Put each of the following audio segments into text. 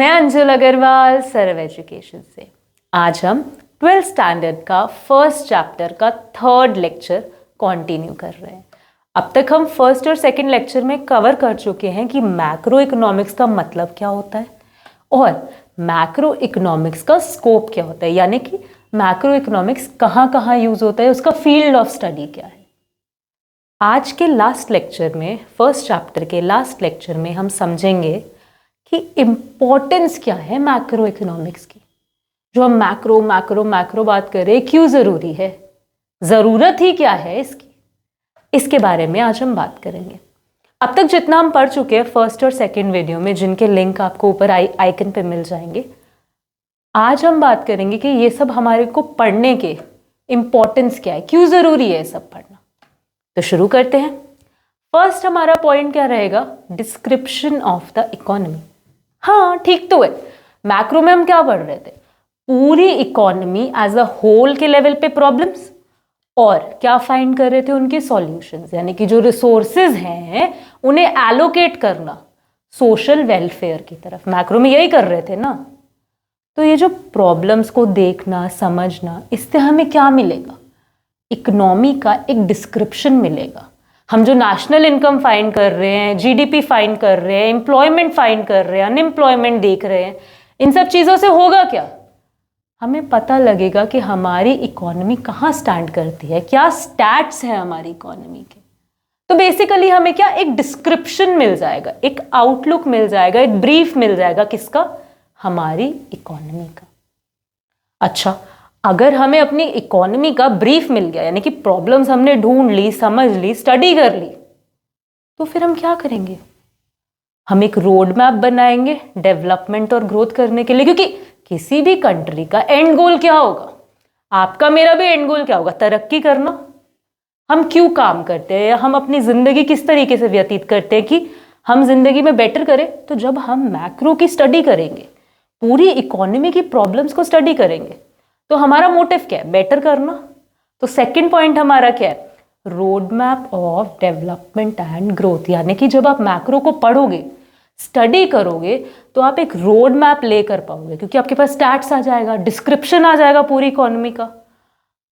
मैं अंजुल अग्रवाल सर्व एजुकेशन से। आज हम 12th स्टैंडर्ड का फर्स्ट चैप्टर का थर्ड लेक्चर कंटिन्यू कर रहे हैं। अब तक हम फर्स्ट और सेकंड लेक्चर में कवर कर चुके हैं कि मैक्रो इकोनॉमिक्स का मतलब क्या होता है और मैक्रो इकोनॉमिक्स का स्कोप क्या होता है, यानी कि मैक्रो इकोनॉमिक्स कहाँ कहाँ यूज होता है, उसका फील्ड ऑफ स्टडी क्या है। आज के लास्ट लेक्चर में, फर्स्ट चैप्टर के लास्ट लेक्चर में हम समझेंगे कि इम्पोर्टेंस क्या है मैक्रो इकोनॉमिक्स की। जो हम मैक्रो मैक्रो मैक्रो बात कर रहे हैं, क्यों ज़रूरी है, ज़रूरत ही क्या है इसकी, इसके बारे में आज हम बात करेंगे। अब तक जितना हम पढ़ चुके हैं फर्स्ट और सेकंड वीडियो में, जिनके लिंक आपको ऊपर आइकन पे मिल जाएंगे, आज हम बात करेंगे कि ये सब हमारे को पढ़ने के इम्पोर्टेंस क्या है, क्यों ज़रूरी है ये सब पढ़ना। तो शुरू करते हैं। फर्स्ट हमारा पॉइंट क्या रहेगा, डिस्क्रिप्शन ऑफ द इकोनॉमी। हाँ ठीक तो है, मैक्रो में हम क्या पढ़ रहे थे, पूरी इकोनॉमी एज अ होल के लेवल पे प्रॉब्लम्स और क्या फाइंड कर रहे थे, उनके सॉल्यूशंस, यानी कि जो रिसोर्सेज हैं उन्हें एलोकेट करना सोशल वेलफेयर की तरफ। मैक्रो में यही कर रहे थे ना। तो ये जो प्रॉब्लम्स को देखना समझना, इससे हमें क्या मिलेगा, इकोनॉमी का एक डिस्क्रिप्शन मिलेगा। हम जो नेशनल इनकम फाइंड कर रहे हैं, जीडीपी फाइंड कर रहे हैं, एम्प्लॉयमेंट फाइंड कर रहे हैं, अनएम्प्लॉयमेंट देख रहे हैं, इन सब चीज़ों से होगा क्या, हमें पता लगेगा कि हमारी इकोनॉमी कहाँ स्टैंड करती है, क्या स्टैट्स हैं हमारी इकोनॉमी के। तो बेसिकली हमें क्या, एक डिस्क्रिप्शन मिल जाएगा, एक आउटलुक मिल जाएगा, एक ब्रीफ मिल जाएगा, किसका, हमारी इकोनॉमी का। अच्छा, अगर हमें अपनी इकोनॉमी का ब्रीफ मिल गया, यानी कि प्रॉब्लम्स हमने ढूंढ ली, समझ ली, स्टडी कर ली, तो फिर हम क्या करेंगे, हम एक रोड मैप बनाएंगे डेवलपमेंट और ग्रोथ करने के लिए। क्योंकि किसी भी कंट्री का एंड गोल क्या होगा, आपका मेरा भी एंड गोल क्या होगा, तरक्की करना। हम क्यों काम करते हैं, हम अपनी जिंदगी किस तरीके से व्यतीत करते हैं कि हम जिंदगी में बेटर करें। तो जब हम मैक्रो की स्टडी करेंगे, पूरी इकोनॉमी की प्रॉब्लम्स को स्टडी करेंगे, तो हमारा मोटिव क्या है, बेटर करना। तो सेकंड पॉइंट हमारा क्या है, road map of development and growth. यानी कि जब आप मैक्रो को पढ़ोगे, स्टडी करोगे, तो आप एक रोड मैप लेकर पाओगे, क्योंकि आपके पास स्टैट्स आ जाएगा, डिस्क्रिप्शन आ जाएगा पूरी इकोनॉमी का।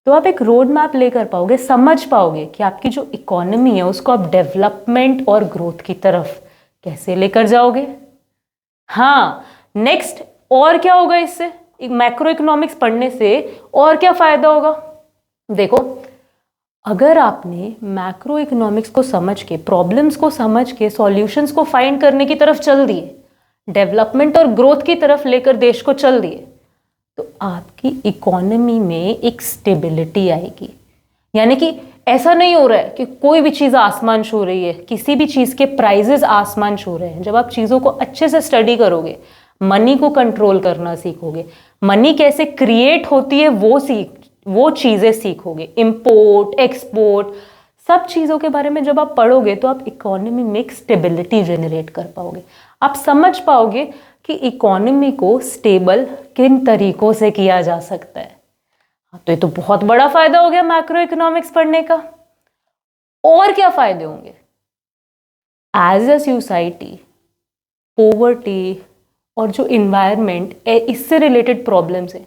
तो आप एक रोड मैप लेकर पाओगे, समझ पाओगे कि आपकी जो इकोनॉमी है उसको आप डेवलपमेंट और ग्रोथ की तरफ कैसे लेकर जाओगे। हाँ, नेक्स्ट और क्या होगा इससे, मैक्रो इकोनॉमिक्स पढ़ने से और क्या फायदा होगा। देखो, अगर आपने मैक्रो इकोनॉमिक्स को समझ के, प्रॉब्लम्स को समझ के, सॉल्यूशंस को फाइंड करने की तरफ चल दिए, डेवलपमेंट और ग्रोथ की तरफ लेकर देश को चल दिए, तो आपकी इकोनॉमी में एक स्टेबिलिटी आएगी। यानी कि ऐसा नहीं हो रहा है कि कोई भी चीज़ आसमान छू रही है, किसी भी चीज़ के प्राइजेस आसमान छू रहे हैं। जब आप चीज़ों को अच्छे से स्टडी करोगे, मनी को कंट्रोल करना सीखोगे, मनी कैसे क्रिएट होती है वो चीज़ें सीखोगे, इंपोर्ट एक्सपोर्ट, सब चीज़ों के बारे में जब आप पढ़ोगे, तो आप इकोनॉमी में एक स्टेबिलिटी जनरेट कर पाओगे। आप समझ पाओगे कि इकोनॉमी को स्टेबल किन तरीकों से किया जा सकता है। तो ये तो बहुत बड़ा फायदा हो गया मैक्रो इकोनॉमिक्स पढ़ने का। और क्या फायदे होंगे, एज अ सोसाइटी पोवर्टी और जो इन्वायरमेंट है, इससे रिलेटेड प्रॉब्लम्स है,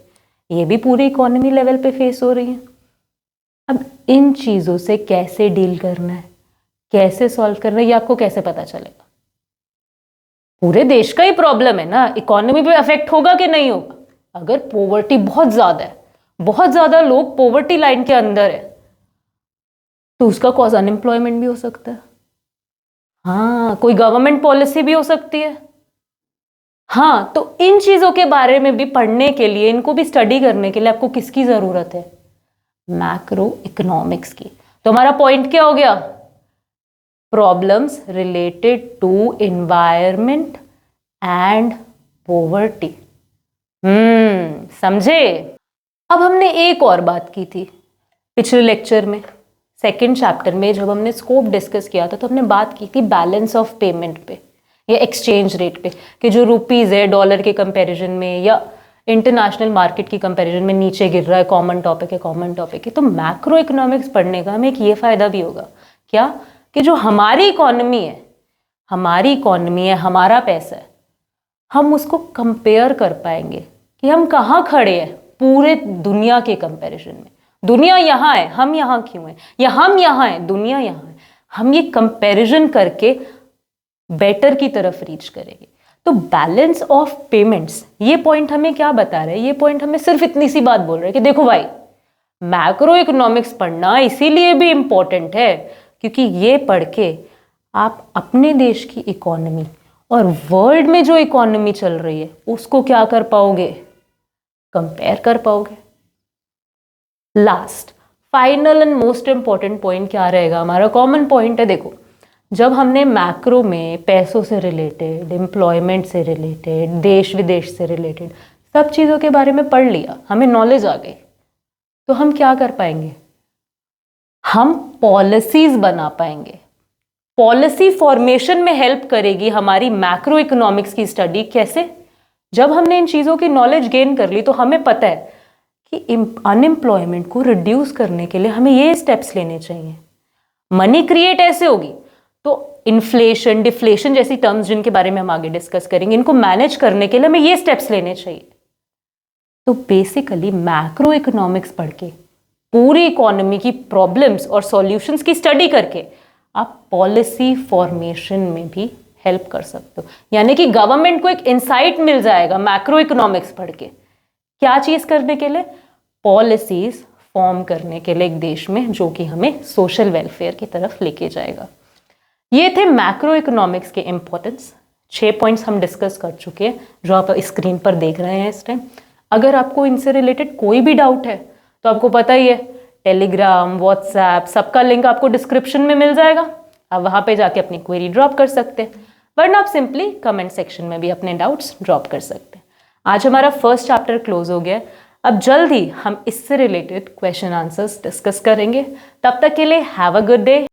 ये भी पूरी इकोनॉमी लेवल पे फेस हो रही है। अब इन चीज़ों से कैसे डील करना है, कैसे सॉल्व करना है, ये आपको कैसे पता चलेगा। पूरे देश का ही प्रॉब्लम है ना, इकोनॉमी पे अफेक्ट होगा कि नहीं होगा। अगर पोवर्टी बहुत ज़्यादा है, बहुत ज़्यादा लोग पोवर्टी लाइन के अंदर है, तो उसका कॉज अनएम्प्लॉयमेंट भी हो सकता है। हाँ, कोई गवर्नमेंट पॉलिसी भी हो सकती है। हाँ, तो इन चीज़ों के बारे में भी पढ़ने के लिए, इनको भी स्टडी करने के लिए आपको किसकी ज़रूरत है, मैक्रो इकोनॉमिक्स की। तो हमारा पॉइंट क्या हो गया, problems related to environment and poverty. समझे। अब हमने एक और बात की थी पिछले लेक्चर में, सेकंड चैप्टर में, जब हमने स्कोप डिस्कस किया था, तो हमने बात की थी बैलेंस ऑफ पेमेंट पे या एक्सचेंज रेट पे, कि जो रुपीज़ है डॉलर के कंपैरिजन में या इंटरनेशनल मार्केट की कंपैरिजन में नीचे गिर रहा है, कॉमन टॉपिक है। तो मैक्रो इकोनॉमिक्स पढ़ने का हमें एक ये फ़ायदा भी होगा, क्या, कि जो हमारी इकोनॉमी है, हमारा पैसा है, हम उसको कंपेयर कर पाएंगे कि हम कहाँ खड़े हैं पूरे दुनिया के कंपैरिजन में। दुनिया यहाँ है, हम यहाँ क्यों हैं, या हम यहाँ हैं, दुनिया यहाँ है। हम ये कंपैरिजन करके बेटर की तरफ रीच करेंगे। तो बैलेंस ऑफ पेमेंट्स, ये पॉइंट हमें क्या बता रहे हैं? ये पॉइंट हमें सिर्फ इतनी सी बात बोल रहे हैं कि देखो भाई, मैक्रो इकोनॉमिक्स पढ़ना इसीलिए भी इम्पोर्टेंट है क्योंकि ये पढ़ के आप अपने देश की इकोनॉमी और वर्ल्ड में जो इकोनॉमी चल रही है उसको क्या कर पाओगे? कंपेयर कर पाओगे। Last, final and most important point क्या रहेगा? हमारा कॉमन पॉइंट है। देखो, जब हमने मैक्रो में पैसों से रिलेटेड, एम्प्लॉयमेंट से रिलेटेड, देश विदेश से रिलेटेड सब चीज़ों के बारे में पढ़ लिया, हमें नॉलेज आ गई, तो हम क्या कर पाएंगे? हम पॉलिसीज बना पाएंगे। पॉलिसी फॉर्मेशन में हेल्प करेगी हमारी मैक्रो इकोनॉमिक्स की स्टडी। कैसे? जब हमने इन चीज़ों की नॉलेज गेन कर ली तो हमें पता है कि अनएम्प्लॉयमेंट को रिड्यूस करने के लिए हमें ये स्टेप्स लेने चाहिए। मनी क्रिएट ऐसे होगी तो इन्फ्लेशन, डिफ्लेशन जैसी टर्म्स जिनके बारे में हम आगे डिस्कस करेंगे, इनको मैनेज करने के लिए हमें ये स्टेप्स लेने चाहिए। तो बेसिकली मैक्रो इकोनॉमिक्स पढ़ के पूरी इकोनॉमी की प्रॉब्लम्स और सॉल्यूशंस की स्टडी करके आप पॉलिसी फॉर्मेशन में भी हेल्प कर सकते हो। यानी कि गवर्नमेंट को एक इंसाइट मिल जाएगा मैक्रो इकोनॉमिक्स पढ़ के, क्या चीज़ करने के लिए? पॉलिसीज फॉर्म करने के लिए एक देश में, जो कि हमें सोशल वेलफेयर की तरफ लेके जाएगा। ये थे मैक्रो इकोनॉमिक्स के इंपॉर्टेंस। 6 पॉइंट्स हम डिस्कस कर चुके हैं जो आप स्क्रीन पर देख रहे हैं इस टाइम। अगर आपको इनसे रिलेटेड कोई भी डाउट है तो आपको पता ही है, टेलीग्राम, व्हाट्सएप, सबका लिंक आपको डिस्क्रिप्शन में मिल जाएगा। आप वहाँ पे जाके अपनी क्वेरी ड्रॉप कर सकते हैं, वरना आप सिंपली कमेंट सेक्शन में भी अपने डाउट्स ड्रॉप कर सकते हैं। आज हमारा फर्स्ट चैप्टर क्लोज हो गया है। अब जल्द ही हम इससे रिलेटेड क्वेश्चन आंसर्स डिस्कस करेंगे। तब तक के लिए हैव अ गुड डे।